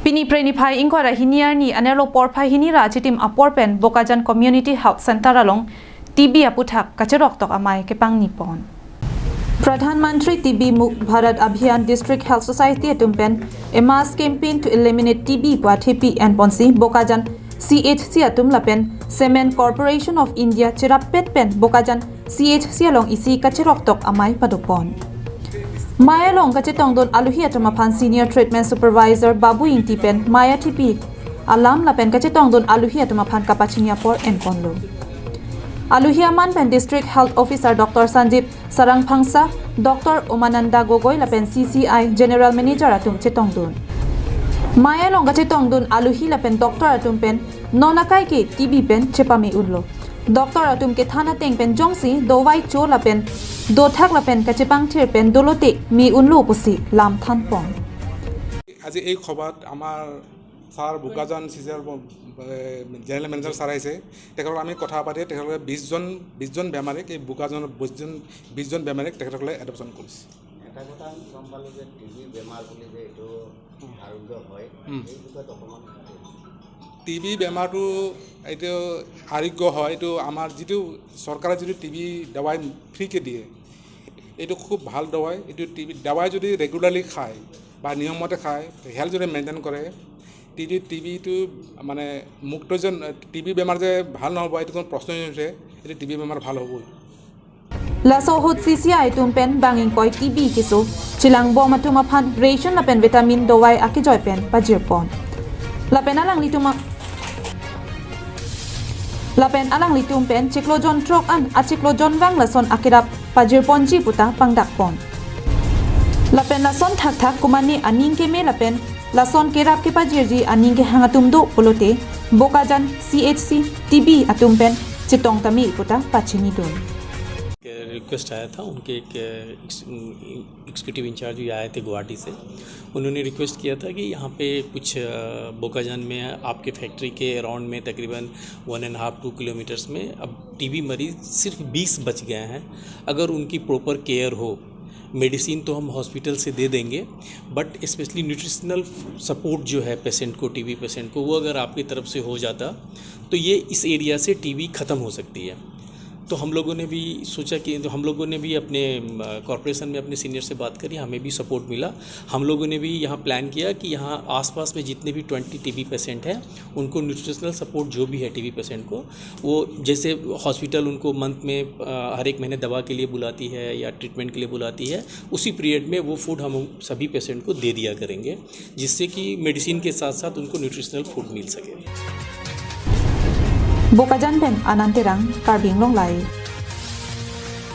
Pini Prenipai Inkora Hiniarni Anelo Porpai Hinira Chitim Aporpen Bokajan Community Health Center along TB Aputhak Kacherok Tok Amai Kepang Nipon. Pradhan Mantri TB Muk Bharat Abhiyan District Health Society Atumpen a mass campaign to eliminate TB Pwathipi and Ponsi Bokajan CHC Atum Lapen Cement Corporation of India Chirapet Pen Bokajan CHC along isi Kacherok Tok Amai Padupon. Maya long kachetong don aluhi atamapan Senior Treatment Supervisor Babu Intipen Maya TP alam lapen kachetong don aluhi atamapan Kapachinia por Enkonlo. Aluhi aman pen District Health Officer Dr. Sanjip Sarang Phangsa Dr. Umananda Gogoi lapen CCI General Manager atum chetong don. Maya long kachetong don aluhi lapen Dr. atum pen nonakai ke TB pen chepami udlo. Dr. atum ke thana teng pen jongsi dowai cho lapen do thak lapen kachepang thir pen dolote mi unlo pusi lam than pon আজি এই খবর আমার sir বুকাজান সিজার general manager sir আইছে তেখেতক আমি কথা পাতি তেখেতক 20 জন বেমাৰীক এই বুকাজান 20 জন বেমাৰীক তেখেতক এডপশন কৰিছে এটা কথা আমি গম পালো যে টিবি বেমাৰ বুলি যে এটো আৰোগ্য হয় এই বিষয়ত অকমান টিবি বেমাৰটো এইটো আৰোগ্য হয় এইটো আমাৰ যেটো সরকারে যেটো টিবি দৱাই ফ্ৰীকে দিয়ে এইটো খুব ভাল দৱাই এইটো টিবি দৱাই যদি ৰেগুলাৰলি খায় বা নিয়মমতে খায় হেলথ যদি মেইনটেইন কৰে টিবিটো মানে মুক্তজন টিবি বেমাৰ যে ভাল নহব এইটো কোনো প্ৰশ্নই নুঠে এইটো টিবি বেমাৰ ভাল হ'বই Lasohut CCI tumpen banging koi TB kiso chilang bom atumapan ration lapen vitamin dowai akijoy pen pajirpon lapen alang litum pen ciklojon trok an aciklojon wang lason akirap pajirpon ji puta pangdakpon lapen lason thak kumani aning ke me lapen lason kerap ke pajirji aning ke hangatum do polote Bokajan CHC TB atum pen chitong tami puta pachini don request आया था उनके एक executive in charge भी आए थे गुवाहाटी से उन्होंने request किया था कि यहाँ पे कुछ बोकाजान में आपके फैक्ट्री के अराउंड में तकरीबन 1.5-2 किलोमीटर्स में अब टीबी मरीज़ सिर्फ 20 बच गए हैं अगर उनकी प्रॉपर केयर हो मेडिसिन तो हम हॉस्पिटल से दे देंगे बट स्पेशली न्यूट्रिशनल सपोर्ट जो है पेशेंट को टीबी पेशेंट को वो अगर आपकी तरफ से हो जाता तो ये इस एरिया से टीबी ख़त्म हो सकती है तो हम लोगों ने भी सोचा कि तो हम लोगों ने भी अपने कॉरपोरेशन में अपने सीनियर से बात करी हमें भी सपोर्ट मिला हम लोगों ने भी यहाँ प्लान किया कि यहाँ आसपास में जितने भी 20 टीबी पेशेंट हैं उनको न्यूट्रिशनल सपोर्ट जो भी है टीबी पेशेंट को वो जैसे हॉस्पिटल उनको मंथ में हर एक महीने दवा के लिए बुलाती है या ट्रीटमेंट के लिए बुलाती है उसी पीरियड में वो फूड हम सभी पेशेंट को दे दिया करेंगे जिससे कि मेडिसिन के साथ साथ उनको न्यूट्रिशनल फूड मिल सके Bokajan pen ananterang karbing long lai